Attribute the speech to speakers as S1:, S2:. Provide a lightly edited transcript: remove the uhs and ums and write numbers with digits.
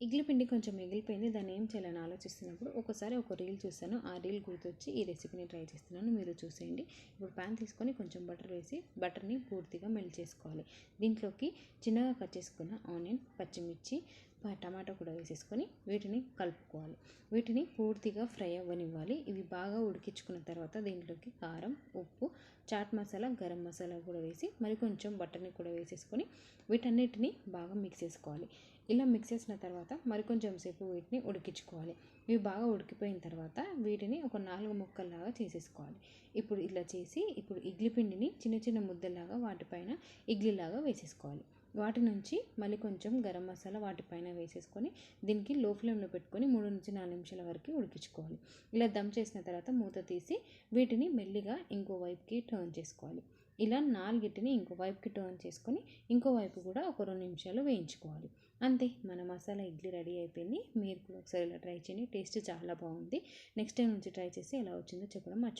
S1: ఇడ్లీ పిండి కొంచెం మిగిలిపోయింది. దాన్ని ఏం చేయాలని ఆలోచిస్తున్నప్పుడు ఒకసారి ఒక రీల్ చూసాను. ఆ రీల్ గుర్తొచ్చి ఈ రెసిపీని ట్రై చేస్తున్నాను. మీరు చూసేయండి. ఇప్పుడు ప్యాన్ తీసుకొని కొంచెం బటర్ వేసి బటర్ని పూర్తిగా మెల్ట్ చేసుకోవాలి. దీంట్లోకి చిన్నగా కట్ చేసుకున్న ఆనియన్, పచ్చిమిర్చి, టమాటా కూడా వేసేసుకొని వీటిని కలుపుకోవాలి. వీటిని పూర్తిగా ఫ్రై అవ్వనివ్వాలి. ఇవి బాగా ఉడికించుకున్న తర్వాత దీంట్లోకి కారం, ఉప్పు, చాట్ మసాలా, గరం మసాలా కూడా వేసి మరి కొంచెం బటర్ని కూడా వేసేసుకొని వీటన్నిటిని బాగా మిక్స్ చేసుకోవాలి. ఇలా మిక్స్ చేసిన తర్వాత మరికొంచెం సేపు వీటిని ఉడికించుకోవాలి. ఇవి బాగా ఉడికిపోయిన తర్వాత వీటిని ఒక 4 ముక్కల్లాగా చేసేసుకోవాలి. ఇప్పుడు ఇలా చేసి ఇప్పుడు ఇడ్లీ పిండిని చిన్న చిన్న ముద్దల్లాగా వాటిపైన ఇడ్లీలాగా వేసేసుకోవాలి. వాటి నుంచి మళ్ళీ కొంచెం గరం మసాలా వాటిపైన వేసేసుకొని దీనికి లో ఫ్లేమ్లో పెట్టుకొని 3-4 నిమిషాల వరకు ఉడికించుకోవాలి. ఇలా దమ్ చేసిన తర్వాత మూత తీసి వీటిని మెల్లిగా ఇంకో వైపుకి టర్న్ చేసుకోవాలి. ఇలా నాలుగిటిని ఇంకో వైపుకి టర్న్ చేసుకొని ఇంకో వైపు కూడా ఒక 2 నిమిషాలు వేయించుకోవాలి. అంతే, మన మసాలా ఇడ్లీ రెడీ అయిపోయింది. మీరు కూడా ఒకసారి ఇలా ట్రై చేయండి. టేస్ట్ చాలా బాగుంది. నెక్స్ట్ టైం నుంచి ట్రై చేసి ఎలా వచ్చిందో చెప్పడం మర్చిపోకండి.